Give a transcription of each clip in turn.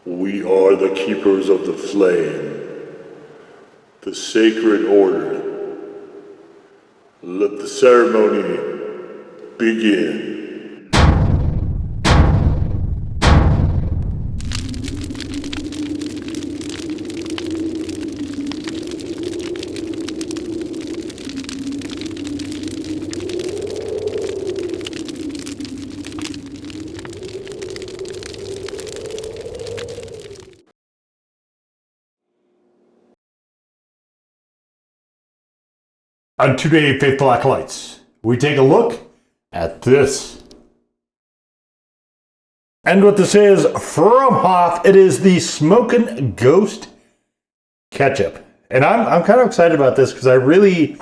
We are the keepers of the flame, the sacred order. Let the ceremony begin. On today, Faithful Acolytes, we take a look at this. And what this is from Hoff, it is the Smoken Ghost Ketchup. And I'm kind of excited about this because I really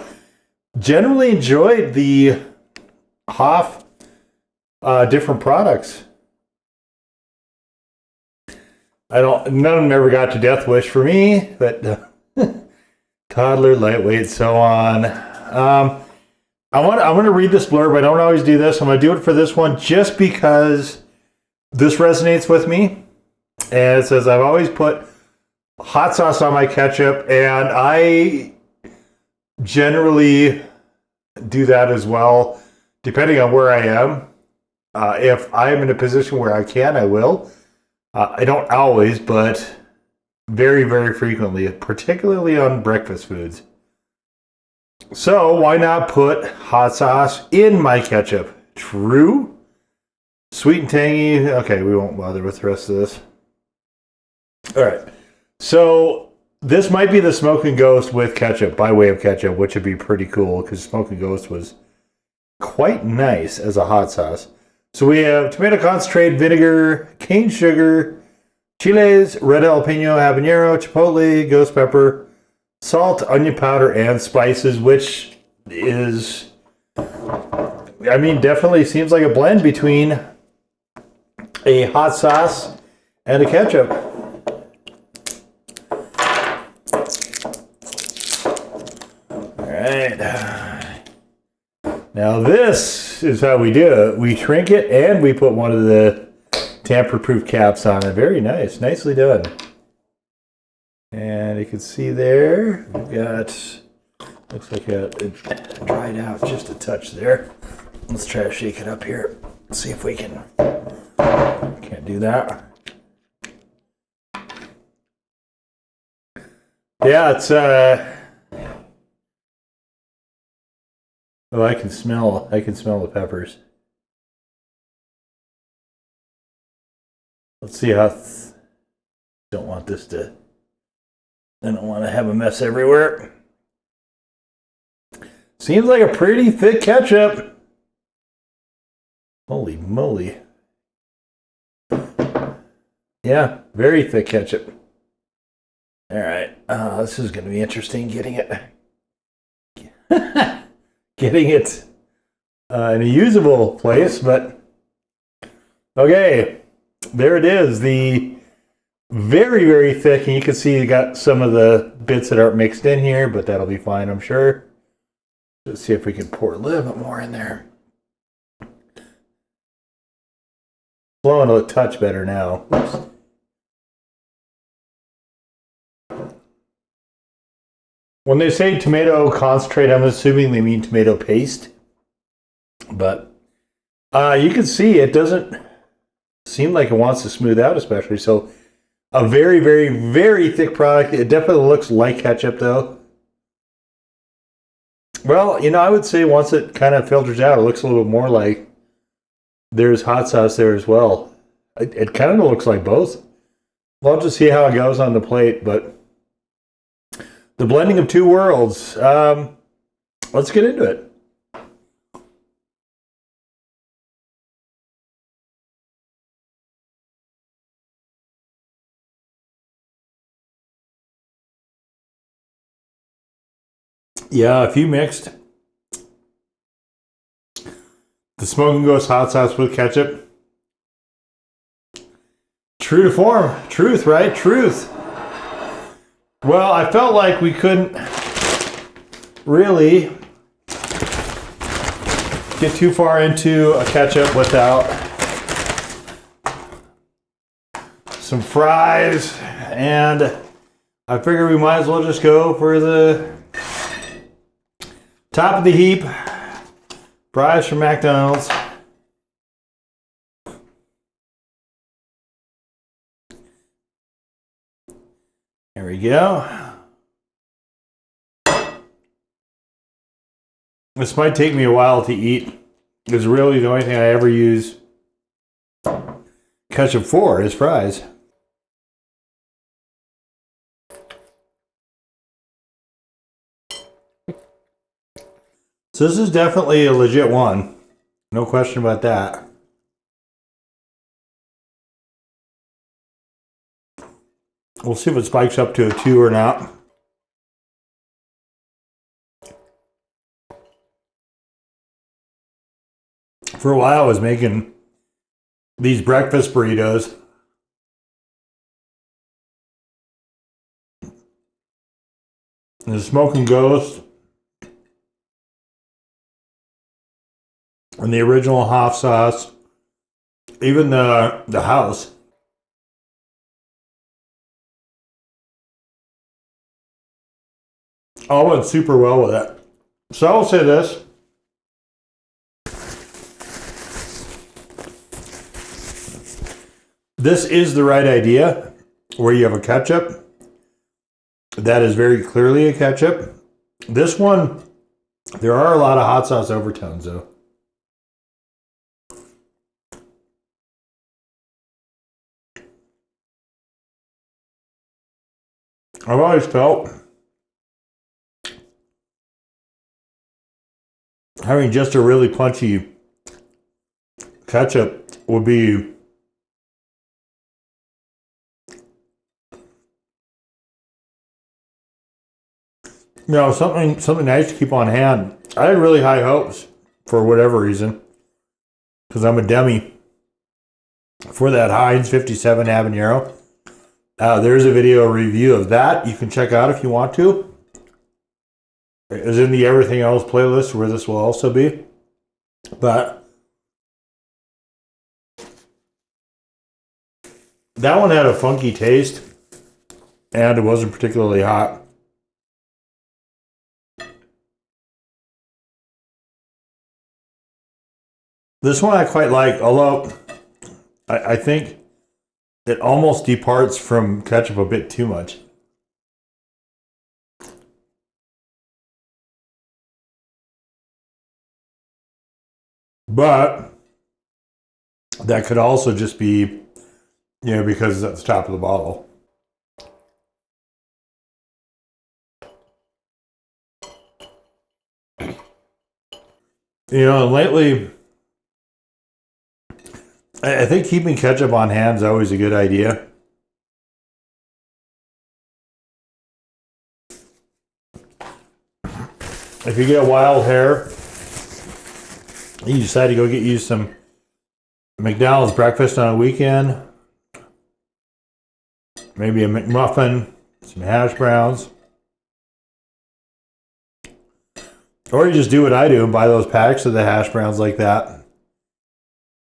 generally enjoyed the Hoff different products. None of them ever got to Death Wish for me, but toddler, lightweight, so on. I want to read this blurb. I don't always do this. I'm going to do it for this one just because this resonates with me. And it says, I've always put hot sauce on my ketchup, and I generally do that as well, depending on where I am. If I am in a position where I can, I will. I don't always, but very, very frequently, particularly on breakfast foods. So why not put hot sauce in my ketchup? True. Sweet and tangy. Okay, we won't bother with the rest of this. All right. So this might be the Smoken Ghost with ketchup, by way of ketchup, which would be pretty cool because Smoken Ghost was quite nice as a hot sauce. So we have tomato concentrate, vinegar, cane sugar, chiles, red jalapeno, habanero, chipotle, ghost pepper, salt, onion powder, and spices, which is, definitely seems like a blend between a hot sauce and a ketchup. All right. Now this is how we do it. We shrink it and we put one of the tamper-proof caps on it. Very nice. Nicely done. And you can see there, we've got, looks like it dried out just a touch there. Let's try to shake it up here. See if we can. Can't do that. Yeah, it's, oh, I can smell the peppers. Let's see how, don't want this to, I don't want to have a mess everywhere. Seems like a pretty thick ketchup. Holy moly. Yeah, very thick ketchup. All right, this is going to be interesting getting it in a usable place, but okay, there it is. The very, very thick, and you can see you got some of the bits that aren't mixed in here, but that'll be fine, I'm sure. Let's see if we can pour a little bit more in there. Flowing a touch better now. Oops. When they say tomato concentrate, I'm assuming they mean tomato paste. But you can see it doesn't seem like it wants to smooth out, especially. So a very, very, very thick product. It definitely looks like ketchup, though. Well, I would say once it kind of filters out, it looks a little bit more like there's hot sauce there as well. It kind of looks like both. We'll have to see how it goes on the plate, but the blending of two worlds. Let's get into it. Yeah, if you mixed the Smoken Ghost hot sauce with ketchup, true to form, truth, right? Truth. Well, I felt like we couldn't really get too far into a ketchup without some fries, and I figure we might as well just go for the top of the heap. Fries from McDonald's. There we go. This might take me a while to eat. It's really the only thing I ever use ketchup for is fries. So this is definitely a legit one. No question about that. We'll see if it spikes up to a 2 or not. For a while I was making these breakfast burritos. The Smoken Ghost. And the original Hoff sauce. Even the house. All went super well with it. So I'll say this. This is the right idea, where you have a ketchup that is very clearly a ketchup. This one, there are a lot of hot sauce overtones though. I've always felt having just a really punchy ketchup would be something nice to keep on hand. I had really high hopes for whatever reason, because I'm a dummy, for that Heinz 57 habanero. There's a video review of that you can check out if you want to. It's in the everything else playlist where this will also be. But that one had a funky taste and it wasn't particularly hot. This one I quite like, although I think it almost departs from ketchup a bit too much. But that could also just be, because it's at the top of the bottle. Lately, I think keeping ketchup on hand is always a good idea. If you get wild hair, you decide to go get you some McDonald's breakfast on a weekend, maybe a McMuffin, some hash browns, or you just do what I do and buy those packs of the hash browns like that,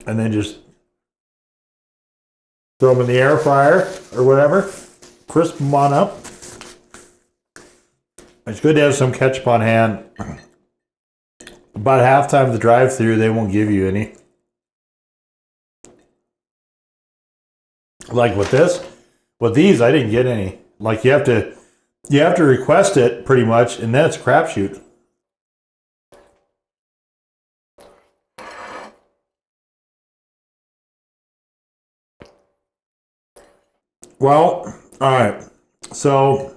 and then just throw them in the air fryer or whatever, crisp them on up. It's good to have some ketchup on hand. About halftime of the drive-thru, they won't give you any. Like with these, I didn't get any. Like you have to request it pretty much, and then it's a crapshoot. Well, all right. So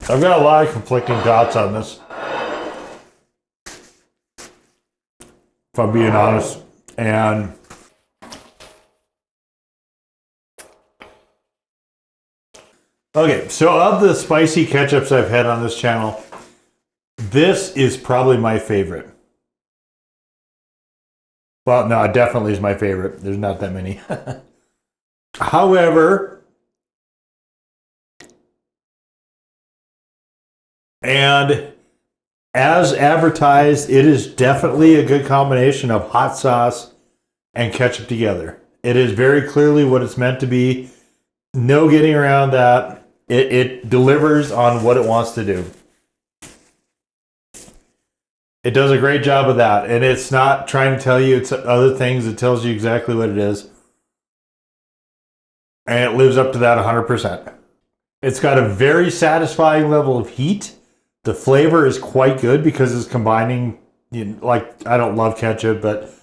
I've got a lot of conflicting thoughts on this, if I'm being honest. And okay, so of the spicy ketchups I've had on this channel, this is probably my favorite. Well, no, it definitely is my favorite. There's not that many. However, and As advertised, it is definitely a good combination of hot sauce and ketchup together. It is very clearly what it's meant to be. No getting around that. It delivers on what it wants to do. It does a great job of that. And it's not trying to tell you it's other things. It tells you exactly what it is. And it lives up to that 100%. It's got a very satisfying level of heat. The flavor is quite good because it's combining, like, I don't love ketchup, but,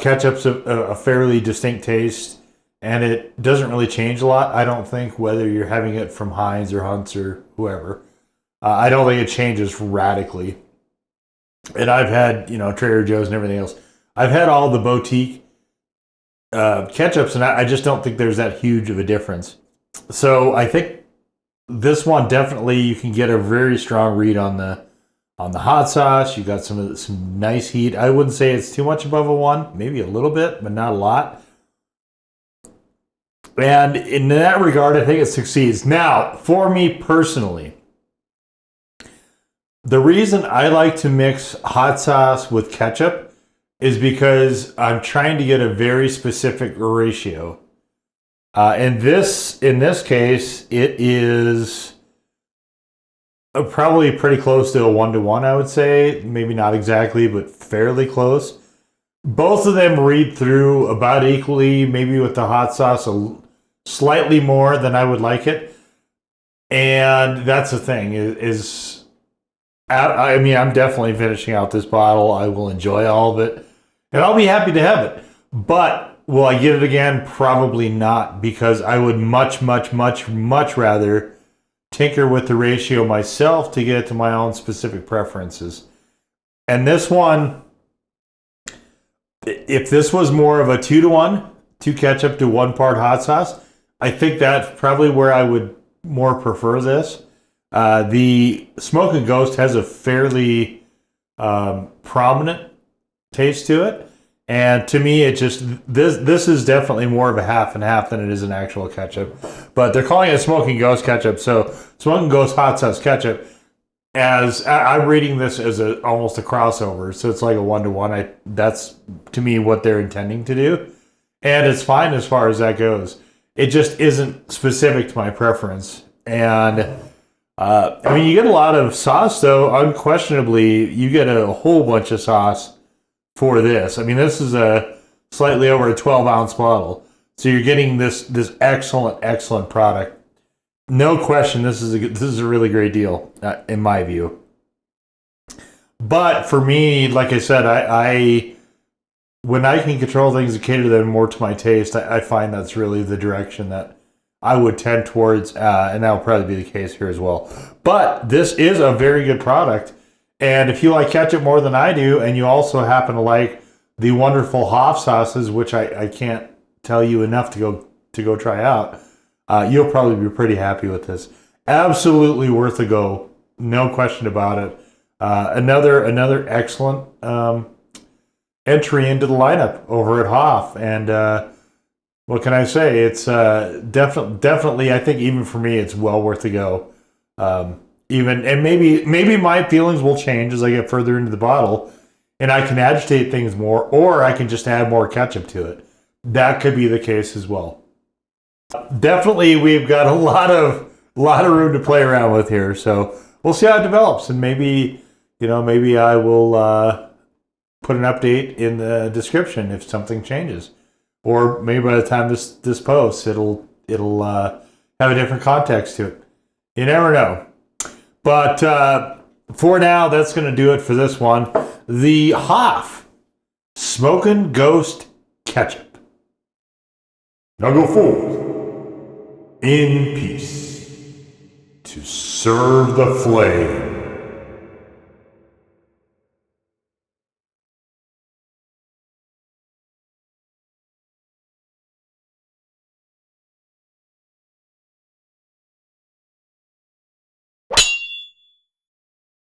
ketchup's a fairly distinct taste, and it doesn't really change a lot, I don't think, whether you're having it from Heinz or Hunt's or whoever. I don't think it changes radically. And I've had, Trader Joe's and everything else. I've had all the boutique ketchups, and I just don't think there's that huge of a difference. So I think this one definitely you can get a very strong read on the hot sauce. You got some nice heat. I wouldn't say it's too much above a 1, maybe a little bit, but not a lot. And in that regard, I think it succeeds. Now, for me personally, the reason I like to mix hot sauce with ketchup is because I'm trying to get a very specific ratio. In this case, it is probably pretty close to a 1-to-1, I would say. Maybe not exactly, but fairly close. Both of them read through about equally, maybe with the hot sauce slightly more than I would like it. And that's the thing, I'm definitely finishing out this bottle. I will enjoy all of it. And I'll be happy to have it. But will I get it again? Probably not, because I would much, much, much, much rather tinker with the ratio myself to get it to my own specific preferences. And this one, if this was more of a 2-to-1, 2 ketchup to 1 part hot sauce, I think that's probably where I would more prefer this. The Smoken Ghost has a fairly prominent taste to it. And to me, it just, this is definitely more of a half and half than it is an actual ketchup. But they're calling it Smoking Ghost ketchup. So Smoking Ghost hot sauce ketchup, as I'm reading this as almost a crossover. So it's like a 1-to-1. That's to me what they're intending to do. And it's fine as far as that goes. It just isn't specific to my preference. And you get a lot of sauce, though. Unquestionably, you get a whole bunch of sauce for this. This is a slightly over a 12-ounce bottle. So you're getting this excellent product. No question, this is a really great deal, in my view. But for me, like I said, I when I can control things and cater them more to my taste, I find that's really the direction that I would tend towards, and that will probably be the case here as well. But this is a very good product. And if you like ketchup more than I do, and you also happen to like the wonderful Hoff sauces, which I can't tell you enough to go try out, you'll probably be pretty happy with this. Absolutely worth a go, no question about it. Another excellent entry into the lineup over at Hoff, and what can I say? It's definitely. I think even for me, it's well worth a go. And maybe my feelings will change as I get further into the bottle, and I can agitate things more, or I can just add more ketchup to it. That could be the case as well. Definitely, we've got a lot of room to play around with here, so we'll see how it develops, and maybe I will put an update in the description if something changes, or maybe by the time this posts, it'll have a different context to it. You never know. But for now, that's going to do it for this one. The Hoff Smoken Ghost Ketchup. Now go forth in peace to serve the flame.